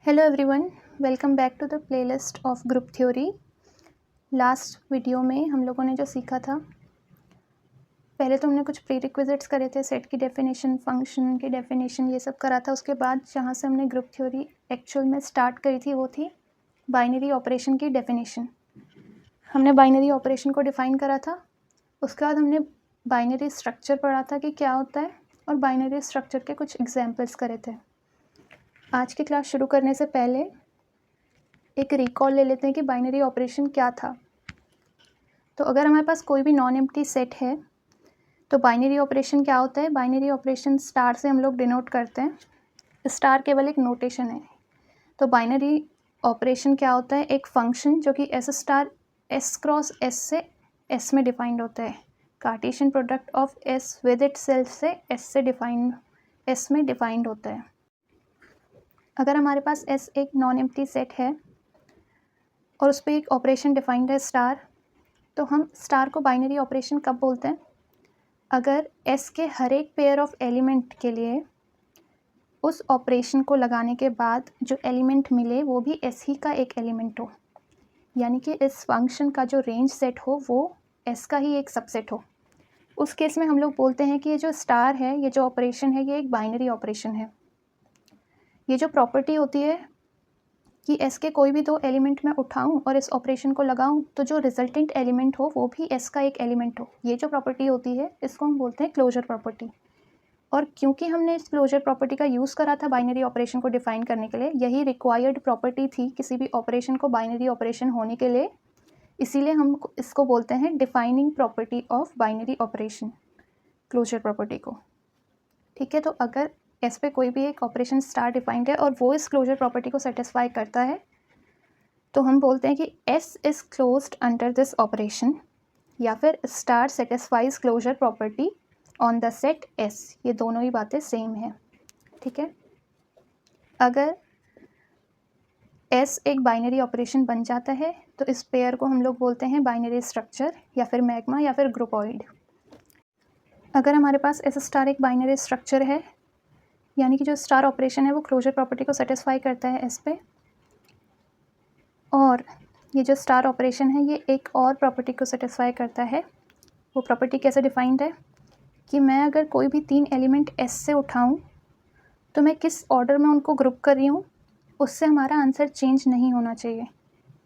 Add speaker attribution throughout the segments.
Speaker 1: Hello everyone, welcome back to the playlist of group theory. Last video में हम लोगों ने जो सीखा था, पहले तो हमने कुछ प्रीरिक्विजिट्स करे थे, सेट की डेफिनेशन, फंक्शन की डेफिनेशन, ये सब करा था। उसके बाद जहाँ से हमने ग्रुप थ्योरी एक्चुअल में स्टार्ट करी थी वो थी बाइनरी ऑपरेशन की डेफिनेशन। हमने बाइनरी ऑपरेशन को डिफ़ाइन करा था। उसके बाद हमने बाइनरी स्ट्रक्चर पढ़ा था कि क्या होता है, और बाइनरी स्ट्रक्चर के कुछ एग्जाम्पल्स करे थे। आज की क्लास शुरू करने से पहले एक रिकॉल ले लेते हैं कि बाइनरी ऑपरेशन क्या था। तो अगर हमारे पास कोई भी नॉन एम्प्टी सेट है तो बाइनरी ऑपरेशन क्या होता है। बाइनरी ऑपरेशन स्टार से हम लोग डिनोट करते हैं। स्टार केवल एक नोटेशन है। तो बाइनरी ऑपरेशन क्या होता है, एक फंक्शन जो कि S star S cross S से एस में डिफाइंड होता है। Cartesian product of S with it self से एस से डिफाइंड एस में डिफाइंड होता है। अगर हमारे पास एस एक नॉन एम्प्टी सेट है और उस पर एक ऑपरेशन डिफाइंड है स्टार, तो हम स्टार को बाइनरी ऑपरेशन कब बोलते हैं, अगर एस के हर एक पेयर ऑफ एलिमेंट के लिए उस ऑपरेशन को लगाने के बाद जो एलिमेंट मिले वो भी एस ही का एक एलिमेंट हो, यानी कि इस फंक्शन का जो रेंज सेट हो वो एस का ही एक सबसेट हो। उस केस में हम लोग बोलते हैं कि ये जो स्टार है, ये जो ऑपरेशन है, ये एक बाइनरी ऑपरेशन है। ये जो प्रॉपर्टी होती है कि एस के कोई भी दो एलिमेंट मैं उठाऊं और इस ऑपरेशन को लगाऊं तो जो रिजल्टेंट एलिमेंट हो वो भी एस का एक एलिमेंट हो, ये जो प्रॉपर्टी होती है इसको हम बोलते हैं क्लोजर प्रॉपर्टी। और क्योंकि हमने इस क्लोजर प्रॉपर्टी का यूज़ करा था बाइनरी ऑपरेशन को डिफाइन करने के लिए, यही रिक्वायर्ड प्रॉपर्टी थी किसी भी ऑपरेशन को बाइनरी ऑपरेशन होने के लिए, इसीलिए हम इसको बोलते हैं defining property of binary operation, closure property को। ठीक है, तो अगर एस पे कोई भी एक ऑपरेशन स्टार डिफाइंड है और वो इस क्लोजर प्रॉपर्टी को सेटिस्फाई करता है तो हम बोलते हैं कि S is closed under this operation, या फिर star satisfies closure property on the set S. ये दोनों ही बातें सेम है। ठीक है, अगर एस एक बाइनरी ऑपरेशन बन जाता है तो इस पेयर को हम लोग बोलते हैं बाइनरी स्ट्रक्चर, या फिर मैग्मा, या फिर ग्रुपॉइड। अगर हमारे पास एस स्टार एक बाइनरी स्ट्रक्चर है, यानी कि जो स्टार ऑपरेशन है वो क्लोजर प्रॉपर्टी को सेटिस्फाई करता है एस पे, और ये जो स्टार ऑपरेशन है ये एक और प्रॉपर्टी को सेटिस्फाई करता है। वो प्रॉपर्टी कैसे डिफाइंड है कि मैं अगर कोई भी तीन एलिमेंट एस से उठाऊं तो मैं किस ऑर्डर में उनको ग्रुप कर रही हूँ उससे हमारा आंसर चेंज नहीं होना चाहिए।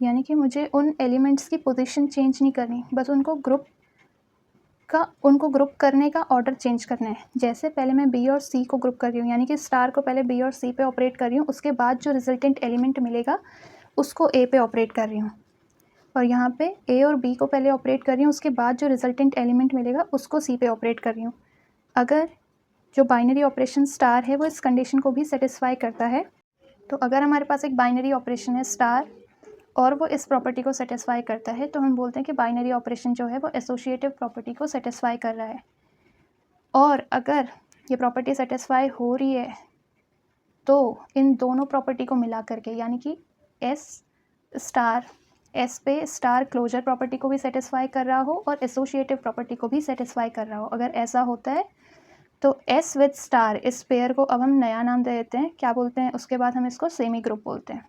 Speaker 1: यानी कि मुझे उन एलिमेंट्स की पोजीशन चेंज नहीं करनी, बस उनको ग्रुप करने का ऑर्डर चेंज करना है। जैसे पहले मैं बी और सी को ग्रुप कर रही हूँ, यानी कि स्टार को पहले बी और सी पे ऑपरेट कर रही हूँ, उसके बाद जो रिजल्टेंट एलिमेंट मिलेगा उसको ए पे ऑपरेट कर रही हूँ, और यहाँ पे ए और बी को पहले ऑपरेट कर रही हूँ, उसके बाद जो रिजल्टेंट एलिमेंट मिलेगा उसको सी पे ऑपरेट कर रही हूँ। अगर जो बाइनरी ऑपरेशन स्टार है वो इस कंडीशन को भी सेटिस्फाई करता है, तो अगर हमारे पास एक बाइनरी ऑपरेशन है स्टार और वो इस प्रॉपर्टी को सेटिस्फाई करता है तो हम बोलते हैं कि बाइनरी ऑपरेशन जो है वो एसोसिएटिव प्रॉपर्टी को सेटिस्फाई कर रहा है। और अगर ये प्रॉपर्टी सेटिस्फाई हो रही है तो इन दोनों प्रॉपर्टी को मिला करके, यानी कि एस स्टार एस पे स्टार क्लोजर प्रॉपर्टी को भी सेटिस्फाई कर रहा हो और एसोसिएटिव प्रॉपर्टी को भी सेटिस्फाई कर रहा हो, अगर ऐसा होता है तो एस विद स्टार, इस पेयर को अब हम नया नाम दे देते हैं, क्या बोलते हैं, उसके बाद हम इसको सेमी ग्रुप बोलते हैं।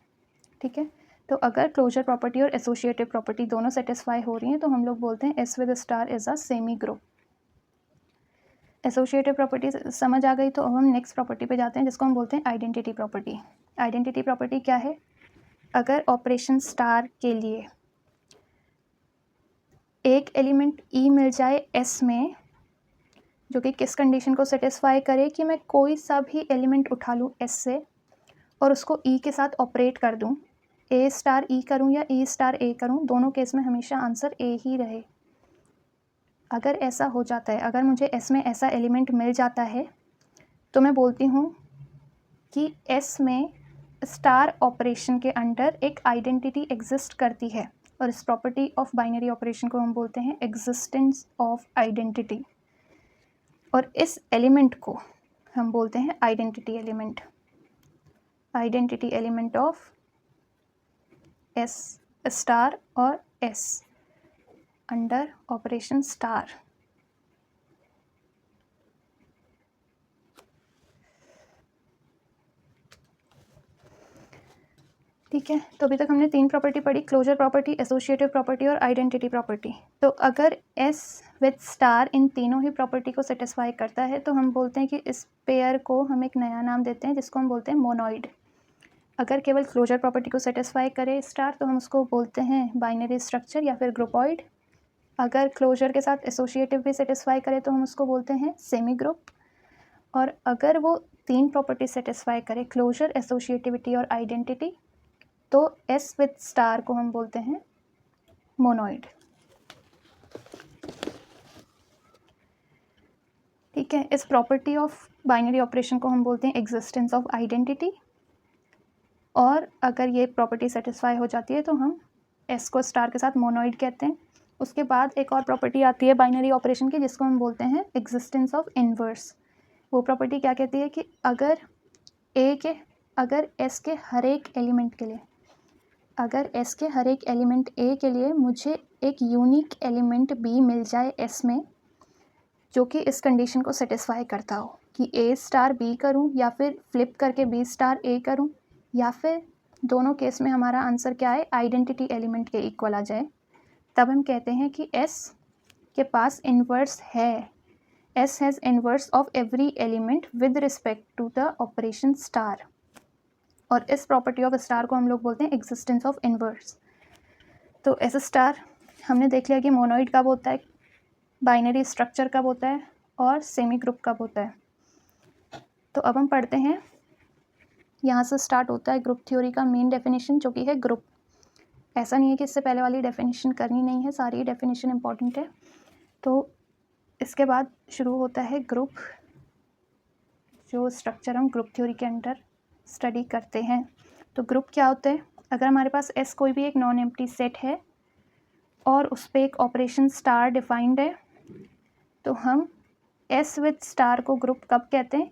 Speaker 1: ठीक है, तो अगर क्लोजर प्रॉपर्टी और एसोसिएटिव प्रॉपर्टी दोनों सेटिस्फाई हो रही हैं तो हम लोग बोलते हैं S with star is a semi group. Associative property समझ आ गई, तो अब हम नेक्स्ट प्रॉपर्टी पे जाते हैं जिसको हम बोलते हैं आइडेंटिटी प्रॉपर्टी। आइडेंटिटी प्रॉपर्टी क्या है, अगर ऑपरेशन स्टार के लिए एक एलिमेंट ई मिल जाए एस में, जो कि किस कंडीशन को सेटिस्फाई करे कि मैं कोई सा भी एलिमेंट उठा लूँ एस से और उसको ई के साथ ऑपरेट कर दूँ, ए स्टार ई करूँ या ई स्टार ए करूँ, दोनों केस में हमेशा आंसर ए ही रहे। अगर ऐसा हो जाता है, अगर मुझे एस में ऐसा एलिमेंट मिल जाता है तो मैं बोलती हूँ कि एस में स्टार ऑपरेशन के अंडर एक आइडेंटिटी एग्जिस्ट करती है, और इस प्रॉपर्टी ऑफ बाइनरी ऑपरेशन को हम बोलते हैं एग्जिस्टेंस ऑफ आइडेंटिटी, और इस एलिमेंट को हम बोलते हैं identity element, identity element of S star और एस अंडर ऑपरेशन स्टार। ठीक है, तो अभी तक हमने 3 प्रॉपर्टी पढ़ी, क्लोजर प्रॉपर्टी, एसोसिएटिव प्रॉपर्टी और आइडेंटिटी प्रॉपर्टी। तो अगर S विद स्टार इन तीनों ही प्रॉपर्टी को सेटिस्फाई करता है तो हम बोलते हैं कि इस पेयर को हम एक नया नाम देते हैं जिसको हम बोलते हैं मोनोइड। अगर केवल क्लोजर प्रॉपर्टी को सेटिस्फाई करे स्टार तो हम उसको बोलते हैं बाइनरी स्ट्रक्चर या फिर ग्रुपॉइड। अगर क्लोजर के साथ एसोसिएटिव भी सेटिस्फाई करे तो हम उसको बोलते हैं सेमी ग्रुप। और अगर वो 3 प्रॉपर्टी सेटिस्फाई करे, क्लोजर, एसोसिएटिविटी और आइडेंटिटी, तो S विद स्टार को हम बोलते हैं मोनोइड। ठीक है, इस प्रॉपर्टी ऑफ बाइनरी ऑपरेशन को हम बोलते हैं एग्जिस्टेंस ऑफ आइडेंटिटी। और अगर ये प्रॉपर्टी सेटिस्फाई हो जाती है तो हम S को स्टार के साथ मोनोइड कहते हैं। उसके बाद एक और प्रॉपर्टी आती है बाइनरी ऑपरेशन की जिसको हम बोलते हैं एग्जिस्टेंस ऑफ इन्वर्स। वो प्रॉपर्टी क्या कहती है कि अगर S के हर एक एलिमेंट के लिए, अगर S के हर एक एलिमेंट A के लिए मुझे एक यूनिक एलिमेंट B मिल जाए S में जो कि इस कंडीशन को सेटिस्फाई करता हो कि A स्टार B करूं या फिर फ्लिप करके B स्टार A करूं, या फिर दोनों केस में हमारा आंसर क्या है, आइडेंटिटी एलिमेंट के इक्वल आ जाए, तब हम कहते हैं कि S के पास इन्वर्स है। S has inverse of every element with respect to the operation star. और इस प्रॉपर्टी ऑफ स्टार को हम लोग बोलते हैं एग्जिस्टेंस ऑफ इन्वर्स। तो एस स्टार हमने देख लिया कि मोनोइड कब होता है, बाइनरी स्ट्रक्चर कब होता है और सेमी ग्रुप कब होता है। तो अब हम पढ़ते हैं, यहाँ से स्टार्ट होता है ग्रुप थ्योरी का मेन डेफिनेशन जो कि है ग्रुप। ऐसा नहीं है कि इससे पहले वाली डेफिनेशन करनी नहीं है, सारी डेफिनेशन इंपॉर्टेंट है। तो इसके बाद शुरू होता है ग्रुप, जो स्ट्रक्चर हम ग्रुप थ्योरी के अंडर स्टडी करते हैं। तो ग्रुप क्या होते हैं, अगर हमारे पास S कोई भी एक नॉन एम्प्टी सेट है और उस पर एक ऑपरेशन स्टार डिफाइंड है तो हम S विद स्टार को ग्रुप कब कहते हैं,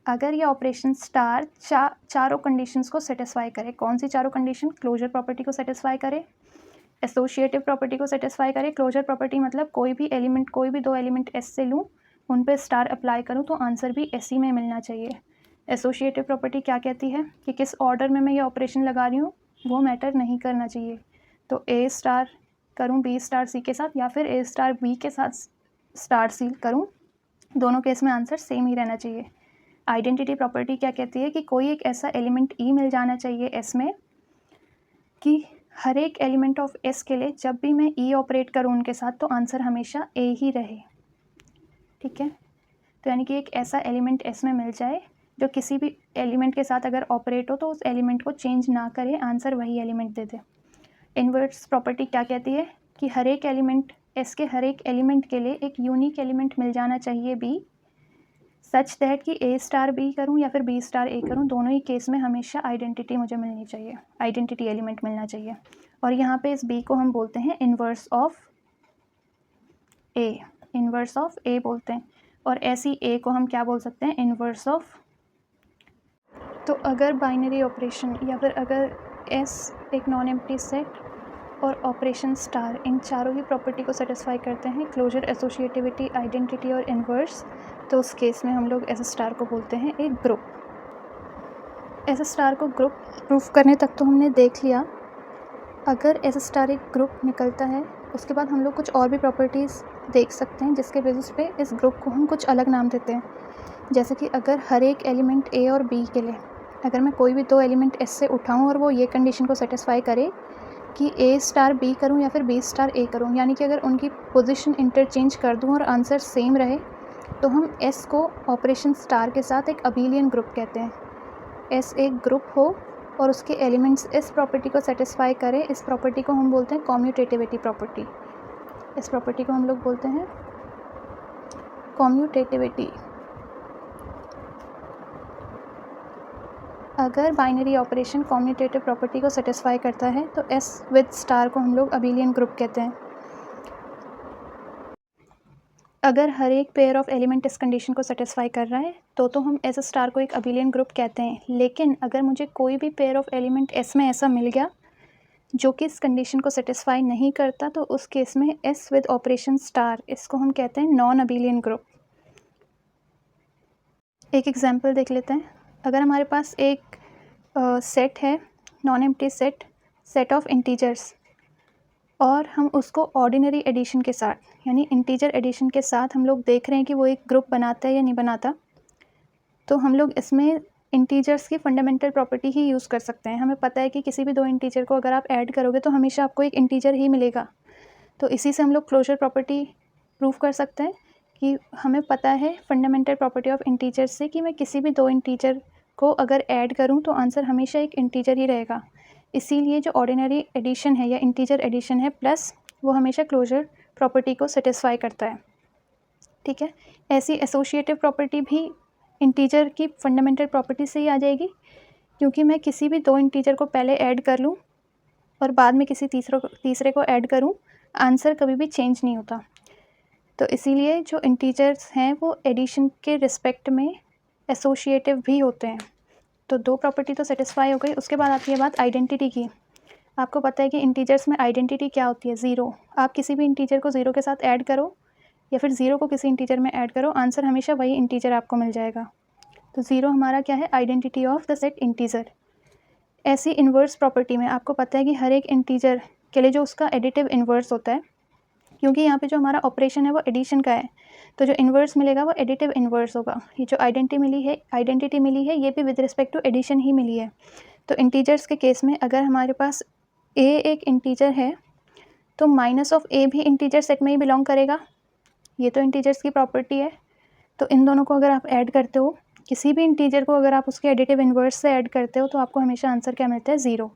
Speaker 1: अगर ये ऑपरेशन स्टार चारों कंडीशंस को सेटिस्फाई करे। कौन सी चारों कंडीशन, क्लोजर प्रॉपर्टी को सेटिस्फाई करे, एसोसिएटिव प्रॉपर्टी को सेटिस्फाई करे। क्लोजर प्रॉपर्टी मतलब कोई भी एलिमेंट, कोई भी 2 एलिमेंट S से लूँ, उन पर स्टार अप्लाई करूँ तो आंसर भी S ही में मिलना चाहिए। एसोसिएटिव प्रॉपर्टी क्या कहती है कि किस ऑर्डर में मैं ये ऑपरेशन लगा रही हूँ वो मैटर नहीं करना चाहिए। तो A स्टार करूँ B स्टार C के साथ या फिर A स्टार B के साथ स्टार C करूँ, दोनों केस में आंसर सेम ही रहना चाहिए। आइडेंटिटी प्रॉपर्टी क्या कहती है कि कोई एक ऐसा एलिमेंट E मिल जाना चाहिए S में कि हर एक एलिमेंट ऑफ S के लिए जब भी मैं E ऑपरेट करूँ उनके साथ तो आंसर हमेशा A ही रहे। ठीक है, तो यानी कि एक ऐसा एलिमेंट S में मिल जाए जो किसी भी एलिमेंट के साथ अगर ऑपरेट हो तो उस एलिमेंट को चेंज ना करे, आंसर वही एलिमेंट दे दे। इन्वर्स प्रॉपर्टी क्या कहती है कि हर एक एलिमेंट S के हर एक एलिमेंट के लिए एक यूनिक एलिमेंट मिल जाना चाहिए B, सच दैट कि A स्टार B करूँ या फिर B स्टार A करूँ, दोनों ही केस में हमेशा आइडेंटिटी मुझे मिलनी चाहिए, आइडेंटिटी एलिमेंट मिलना चाहिए। और यहाँ पे इस B को हम बोलते हैं inverse of A, inverse of A बोलते हैं। और ऐसी A को हम क्या बोल सकते हैं, इन्वर्स ऑफ। तो अगर बाइनरी ऑपरेशन या फिर अगर S एक नॉन एम्प्टी सेट और ऑपरेशन स्टार इन चारों ही प्रॉपर्टी को सेटिस्फाई करते हैं, क्लोजर, एसोसिएटिविटी, आइडेंटिटी और इन्वर्स, तो उस केस में हम लोग एस स्टार को बोलते हैं एक ग्रुप। एस स्टार को ग्रुप प्रूफ करने तक तो हमने देख लिया। अगर एस स्टार एक ग्रुप निकलता है उसके बाद हम लोग कुछ और भी प्रॉपर्टीज़ देख सकते हैं जिसके बेसिस पे इस ग्रुप को हम कुछ अलग नाम देते हैं। जैसे कि अगर हर एक एलिमेंट A और B के लिए अगर मैं कोई भी 2 एलिमेंट S से उठाऊँ और वो ये कंडीशन को सेटिस्फाई करे कि A स्टार B करूँ या फिर B स्टार A करूँ, यानी कि अगर उनकी पोजीशन इंटरचेंज कर दूँ और आंसर सेम रहे तो हम S को ऑपरेशन स्टार के साथ एक अबेलियन ग्रुप कहते हैं। S एक ग्रुप हो और उसके एलिमेंट्स इस प्रॉपर्टी को सेटिस्फाई करें, इस प्रॉपर्टी को हम बोलते हैं कॉम्यूटेटिविटी प्रॉपर्टी। इस प्रॉपर्टी को हम लोग बोलते हैं कॉम्यूटेटिविटी। अगर बाइनरी ऑपरेशन कॉम्यूटेटिव प्रॉपर्टी को सेटिस्फाई करता है तो S विद स्टार को हम लोग अबेलियन ग्रुप कहते हैं। अगर हर एक पेयर ऑफ एलिमेंट इस कंडीशन को सेटिस्फाई कर रहा है तो हम S स्टार को एक अबेलियन ग्रुप कहते हैं। लेकिन अगर मुझे कोई भी पेयर ऑफ एलिमेंट S में ऐसा मिल गया जो कि इस कंडीशन को सेटिस्फाई नहीं करता तो उस केस में S विद ऑपरेशन स्टार, इसको हम कहते हैं नॉन अबेलियन ग्रुप। एक एग्जांपल देख लेते हैं। अगर हमारे पास एक सेट है non empty set of integers और हम उसको ऑर्डिनरी एडिशन के साथ यानी इंटीजर एडिशन के साथ हम लोग देख रहे हैं कि वो एक ग्रुप बनाता है या नहीं बनाता, तो हम लोग इसमें इंटीजर्स की फंडामेंटल प्रॉपर्टी ही यूज़ कर सकते हैं। हमें पता है कि किसी भी दो इंटीजर को अगर आप ऐड करोगे तो हमेशा आपको एक इंटीजर ही मिलेगा, तो इसी से हम लोग क्लोजर प्रॉपर्टी प्रूव कर सकते हैं कि हमें पता है फंडामेंटल प्रॉपर्टी ऑफ इंटीजर से कि मैं किसी भी दो इंटीजर को अगर ऐड करूं तो आंसर हमेशा एक इंटीजर ही रहेगा। इसीलिए जो ऑर्डिनरी एडिशन है या इंटीजर एडिशन है प्लस, वो हमेशा क्लोजर प्रॉपर्टी को सेटिस्फाई करता है। ठीक है, ऐसी एसोशिएटिव प्रॉपर्टी भी इंटीजर की फंडामेंटल प्रॉपर्टी से ही आ जाएगी, क्योंकि मैं किसी भी दो इंटीजर को पहले ऐड कर लूँ और बाद में किसी तीसरे को ऐड करूँ, आंसर कभी भी चेंज नहीं होता। तो इसीलिए जो इंटीजर्स हैं वो एडिशन के रिस्पेक्ट में एसोशिएटिव भी होते हैं। तो दो प्रॉपर्टी तो सेटिस्फाई हो गई। उसके बाद आती है बात आइडेंटिटी की। आपको पता है कि इंटीजर्स में आइडेंटिटी क्या होती है, ज़ीरो। आप किसी भी इंटीजर को ज़ीरो के साथ ऐड करो या फिर ज़ीरो को किसी इंटीजर में ऐड करो, आंसर हमेशा वही इंटीजर आपको मिल जाएगा। तो ज़ीरो हमारा क्या है, identity of the set integer. ऐसी इन्वर्स प्रॉपर्टी में आपको पता है कि हर एक इंटीजर के लिए जो उसका एडिटिव इन्वर्स होता है, क्योंकि यहाँ पे जो हमारा ऑपरेशन है वो एडिशन का है, तो जो इन्वर्स मिलेगा वो एडिटिव इन्वर्स होगा। ये जो आइडेंटिटी मिली है ये भी विद रिस्पेक्ट टू एडिशन ही मिली है। तो इंटीजर्स के केस में अगर हमारे पास ए एक इंटीजर है तो माइनस ऑफ ए भी इंटीजर सेट में ही बिलोंग करेगा। ये तो इंटीजर्स की प्रॉपर्टी है। तो इन दोनों को अगर आप ऐड करते हो, किसी भी इंटीजर को अगर आप उसके एडिटिव इन्वर्स से ऐड करते हो तो आपको हमेशा आंसर क्या मिलता है, ज़ीरो,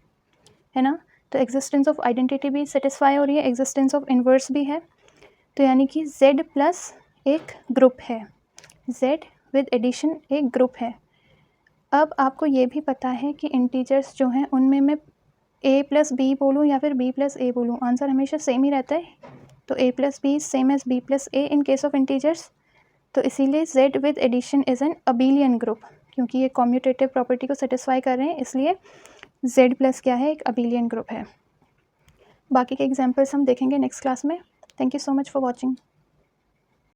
Speaker 1: है ना। तो एग्जिस्टेंस ऑफ आइडेंटिटी भी सेटिस्फाई हो रही है, एग्जिस्टेंस ऑफ इन्वर्स भी है। तो यानी कि Z प्लस एक ग्रुप है, Z विद एडिशन एक ग्रुप है। अब आपको ये भी पता है कि इंटीजर्स जो हैं उनमें मैं A प्लस बी बोलूँ या फिर B प्लस ए बोलूँ, आंसर हमेशा सेम ही रहता है। तो A plus B same as B plus A in case of integers. तो इसीलिए Z with addition is an abelian group, क्योंकि ये कॉम्यूटेटिव प्रॉपर्टी को सेटिस्फाई कर रहे हैं, इसलिए Z प्लस क्या है, एक अबेलियन ग्रुप है। बाकी के एग्जाम्पल्स हम देखेंगे नेक्स्ट क्लास में। Thank you so much for watching.